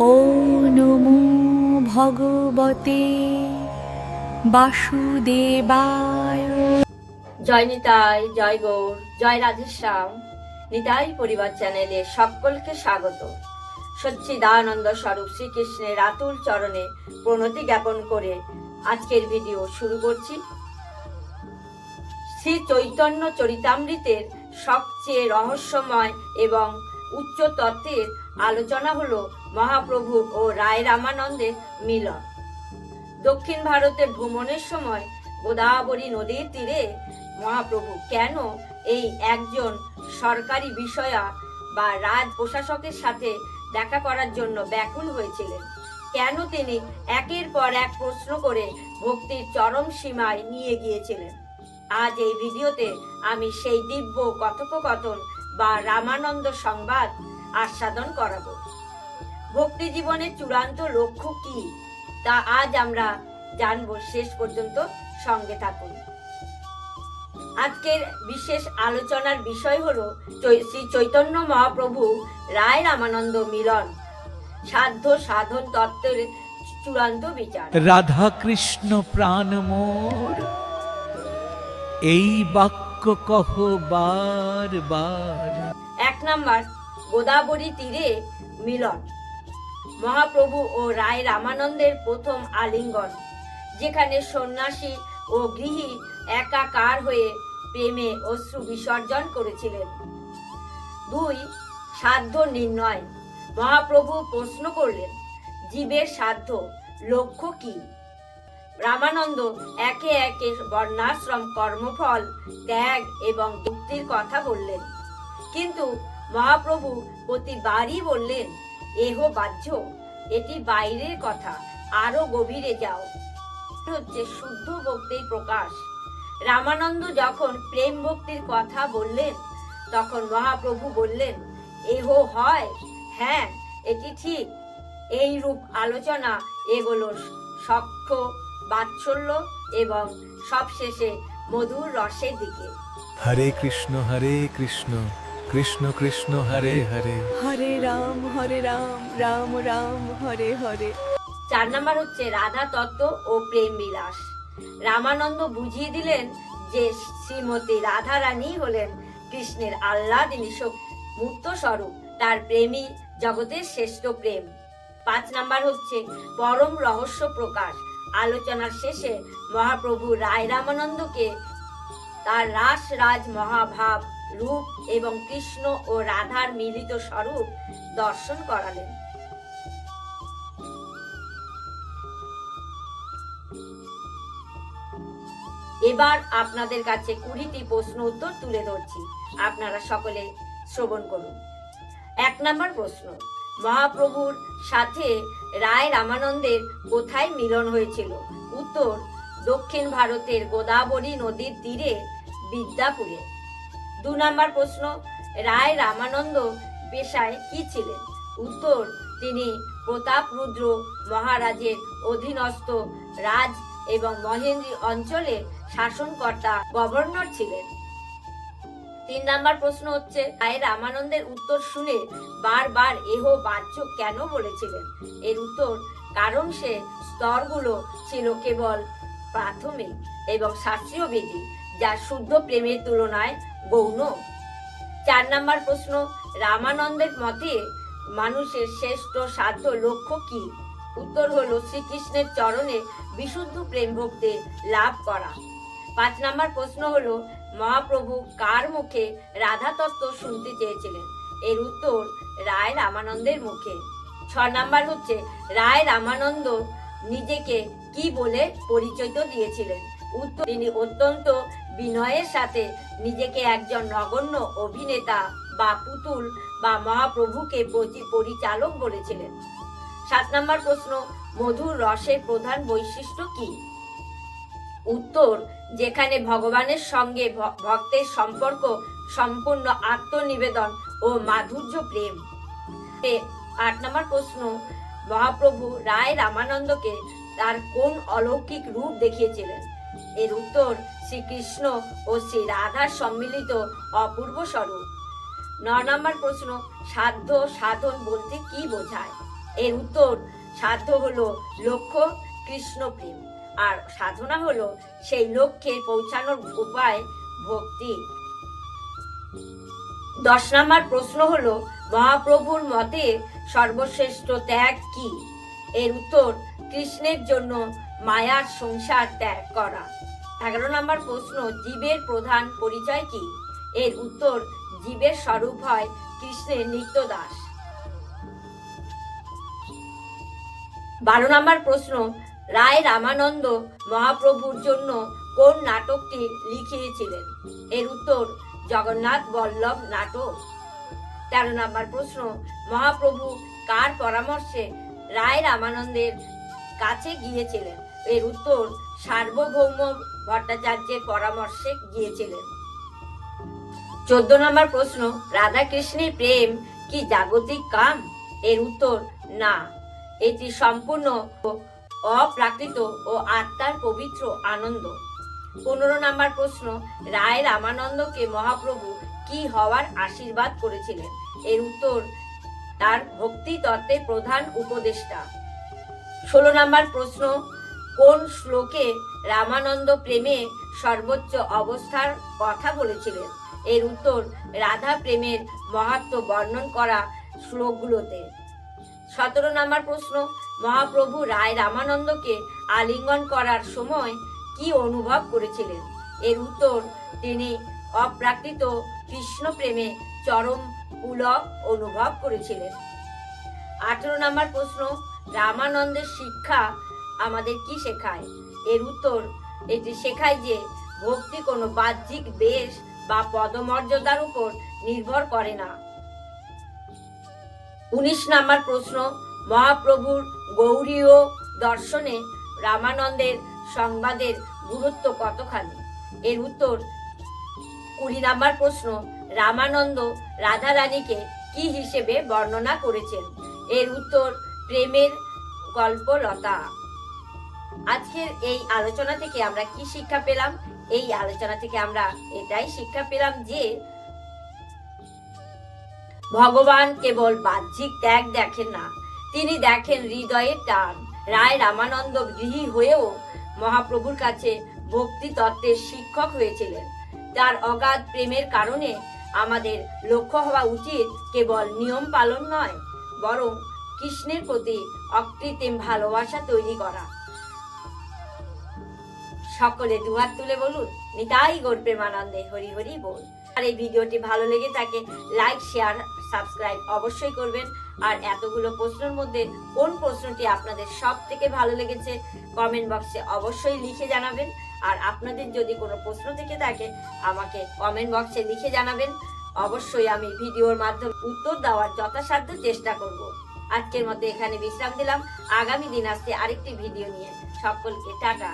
ও নমো ভগবতে বাসুদেবায়। জয় নিতাই, জয় গৌর, জয় রাধেশ্যাম। নিতাই পরিবার চ্যানেলে সকলকে স্বাগত। সচ্চিদানন্দ স্বরূপ শ্রীকৃষ্ণের আতুল চরণে প্রণতি জ্ঞাপন করে আজকের ভিডিও শুরু করছি। শ্রী চৈতন্য চরিতামৃতের সবচেয়ে রহস্যময় এবং উচ্চ তত্ত্বের আলোচনা হলো মহাপ্রভু ও রায় রামানন্দের মিলন। দক্ষিণ ভারতে ভ্রমণের সময় গোদাবরী নদীর তীরে মহাপ্রভু কেন এই একজন সরকারি বিষয়া বা রাজ প্রশাসকের সাথে দেখা করার জন্য ব্যাকুল হয়েছিলেন? কেন তিনি একের পর এক প্রশ্ন করে ভক্তির চরম সীমায় নিয়ে গিয়েছিলেন? আজ এই ভিডিওতে আমি সেই দিব্য কথোপকথন বা রামানন্দ সংবাদ আস্বাদন করাবো। ভক্তি জীবনের চূড়ান্ত লক্ষ্য কি তা আজ আমরা জানবো। শেষ পর্যন্ত সঙ্গে থাকুন। আজকের বিশেষ আলোচনার বিষয় হলো শ্রী চৈতন্য মহাপ্রভু রায় রামানন্দ মিলন, সাধ্য সাধন তত্ত্বের চূড়ান্ত বিচার। রাধা কৃষ্ণ প্রাণ মোর, এই বাক্য কহ বার বার। 1 নাম্বার, গোদাবরী তীরে মিলন। মহাপ্রভু ও রায় রামানন্দের প্রথম আলিঙ্গন, যেখানে সন্ন্যাসী ও গৃহী একাকার হয়ে প্রেমে অশ্রু বিসর্জন করেছিলেন। 2, সাধ্য নির্ণয়। মহাপ্রভু প্রশ্ন করলেন, জীবের সাধ্য লক্ষ্য কি? রামানন্দ একে একে বর্ণাশ্রম, কর্মফল, ত্যাগ এবং মুক্তির কথা বললেন। কিন্তু মহাপ্রভু প্রতিবারই বললেন, এহ বাহ্য, এটি বাইরের কথা, আরো গভীরে যাও। হচ্ছে শুদ্ধ ভক্তির প্রকাশ। রামানন্দ যখন প্রেম ভক্তির কথা বললেন, তখন মহাপ্রভু বললেন, এহ হয়, হ্যাঁ এটি ঠিক। এই রূপ আলোচনা এগুলো সখ্য, বাৎসল্য এবং সবশেষে মধুর রসের দিকে। হরে কৃষ্ণ কৃষ্ণ কৃষ্ণ হরে হরে, হরে রাম রাম রাম হরে হরে। 4 নাম্বার হচ্ছে রাধা তত্ত্ব ও প্রেম বিলাস। রামানন্দ বুঝিয়ে দিলেন যে শ্রীমতী রাধা রানী হলেন কৃষ্ণের আহ্লাদিনী মুক্ত স্বরূপ, তার প্রেমী জগতের শ্রেষ্ঠ প্রেম। 5 নাম্বার হচ্ছে পরম রহস্য প্রকাশ। আলোচনার শেষে মহাপ্রভু রায় রামানন্দকে তার রাস রাজ মহাভাব রূপ এবং কৃষ্ণ ও রাধার মিলিত স্বরূপ দর্শন করালেন। এবার আপনাদের কাছে 20টি প্রশ্ন উত্তর তুলে ধরছি, আপনারা সকলে শ্রবণ করুন। 1 নাম্বার প্রশ্ন, মহাপ্রভুর সাথে রায় রামানন্দের কোথায় মিলন হয়েছিল? উত্তর, দক্ষিণ ভারতের গোদাবরী নদীর তীরে বিদ্যাপুরে। 2 নাম্বার প্রশ্ন, রায় রামানন্দ পেশায় কি ছিলেন? উত্তর, তিনি প্রতাপরুদ্র মহারাজের অধীনস্থ রাজ এবং মহেন্দ্রী অঞ্চলে শাসনকর্তা, গভর্নর ছিলেন। 3 নাম্বার প্রশ্ন হচ্ছে, রায় রামানন্দের উত্তর শুনে বারবার এহ বাহ্য কেন বলেছিলেন? এর উত্তর, কারণ সে স্তরগুলো ছিল কেবল প্রাথমিক এবং শাস্ত্রীয় বিধি, যা শুদ্ধ প্রেমের তুলনায় গৌণ। 4 নাম্বার প্রশ্ন, রামানন্দের মতে মানুষের শ্রেষ্ঠ সাধ্য লক্ষ্য কি? উত্তর হলো শ্রীকৃষ্ণের চরণে বিশুদ্ধ প্রেম ভক্তি লাভ করা। 5 নাম্বার প্রশ্ন হলো, মহাপ্রভু কার মুখে রাধা তত্ত্ব শুনতে চেয়েছিলেন? এর উত্তর, রায় রামানন্দের মুখে। 6 নাম্বার হচ্ছে, রায় রামানন্দ নিজেকে কি বলে পরিচয় দিয়েছিলেন? উত্তর, তিনি অত্যন্ত বিনয়ের সাথে নিজেকে একজন নগণ্য অভিনেতা বা পুতুল বা মহাপ্রভুকে পরিচালক বলেছিলেন। 7 নাম্বার প্রশ্ন, মধুর রসের প্রধান বৈশিষ্ট্য কি? উত্তর, যেখানে ভগবানের সঙ্গে ভক্তের সম্পর্ক সম্পূর্ণ আত্মনিবেদন ও মাধুর্য প্রেম। 8 নাম্বার প্রশ্ন, মহাপ্রভু রায় রামানন্দকে তার কোন অলৌকিক রূপ দেখিয়েছিলেন? এর উত্তর, শ্রীকৃষ্ণ ও শ্রী রাধার সম্মিলিত অপূর্ব স্বরূপ। 9 নম্বর প্রশ্ন, সাধ্য সাধন বলতে কি বোঝায়? এর উত্তর সাধ্য হলো লক্ষ্য কৃষ্ণ প্রেম, আর সাধনা হলো সেই লক্ষ্যে পৌঁছানোর উপায় ভক্তি। 10 নম্বর প্রশ্ন হলো মহাপ্রভুর মতে সর্বশ্রেষ্ঠ ত্যাগ কি? এর উত্তর কৃষ্ণের জন্য মায়ার সংসার ত্যাগ করা। 11 নম্বর প্রশ্ন জীবের প্রধান পরিচয় কি? এর উত্তর জীবের স্বরূপ হয় কৃষ্ণের নিত্য দাস। 12 নম্বর প্রশ্ন রায় রামানন্দ মহাপ্রভুর জন্য কোন নাটকটি লিখিয়েছিলেন? এর উত্তর জগন্নাথ বল্লভ নাটক। 13 নম্বর প্রশ্ন মহাপ্রভু কার পরামর্শে রায় রামানন্দের কাছে গিয়েছিলেন? এর উত্তর সার্বভৌম ভট্টাচার্যের পরামর্শে গিয়েছিলেন। 14 নম্বর প্রশ্ন রাধা কৃষ্ণের প্রেম কি জাগতিক কাম? এর উত্তর না, এটি সম্পূর্ণ অপ্রাকৃত ও আত্মার পবিত্র আনন্দ। 15 নম্বর প্রশ্ন রায় রামানন্দকে মহাপ্রভু কি হওয়ার আশীর্বাদ করেছিলেন? এর উত্তর তার ভক্তি তত্ত্বের প্রধান উপদেষ্টা। 16 নম্বর প্রশ্ন কোন শ্লোকে রামানন্দ প্রেমে সর্বোচ্চ অবস্থার কথা বলেছিলেন? এর উত্তর রাধা প্রেমের মাহাত্ম্য বর্ণন করা শ্লোকগুলোতে। 17 নম্বর প্রশ্ন মহাপ্রভু রায় রামানন্দকে আলিঙ্গন করার সময় কি অনুভব করেছিলেন? এর উত্তর তিনি অপ্রাকৃত কৃষ্ণ প্রেমে চরম পুলক অনুভব করেছিলেন। 18 নম্বর প্রশ্ন রামানন্দের শিক্ষা আমাদের কি শেখায়? এর উত্তর এটি শেখায় যে ভক্তি কোনো বাহ্যিক বেশ বা পদমর্যাদার উপর নির্ভর করে না। 19 নম্বর প্রশ্ন মহাপ্রভুর গৌড়ীয় দর্শনে রামানন্দের সংবাদের গুরুত্ব কতখানি? এর উত্তর 20 নম্বর প্রশ্ন রামানন্দ রাধা রানীকে কি হিসেবে বর্ণনা করেছেন? এর উত্তর প্রেমের গল্পলতা। আজকের এই আলোচনা থেকে আমরা কি শিক্ষা পেলাম? এই আলোচনা থেকে আমরা এটাই শিক্ষা পেলাম যে ভগবান কেবল বাহ্যিক ত্যাগ দেখেন না, তিনি দেখেন হৃদয়ের টান। রায় রামানন্দ গৃহী হয়েও মহাপ্রভুর কাছে ভক্তি তত্ত্বের শিক্ষক হয়েছিলেন। তার অগাধ প্রেমের কারণে আমাদের লক্ষ্য হওয়া উচিত কেবল নিয়ম পালন নয়, বরং কৃষ্ণের প্রতি অকৃত্রিম ভালোবাসা তৈরি করা। সকলে দুহাত তুলে বলুন নিতাই গৌর প্রেমানন্দে হরি হরি বল। আর এই ভিডিওটি ভালো লেগে থাকে লাইক শেয়ার সাবস্ক্রাইব অবশ্যই করবেন। আর এতগুলো প্রশ্নের মধ্যে কোন প্রশ্নটি আপনাদের সব থেকে ভালো লেগেছে কমেন্ট বক্সে অবশ্যই লিখে জানাবেন। আর আপনাদের যদি কোনো প্রশ্ন থেকে থাকে আমাকে কমেন্ট বক্সে লিখে জানাবেন, অবশ্যই আমি ভিডিওর মাধ্যমে উত্তর দেওয়ার যথাসাধ্য চেষ্টা করব। আজকের মতো এখানে বিশ্রাম দিলাম, আগামী দিন আসছে আরেকটি ভিডিও নিয়ে। সকলকে টাটা।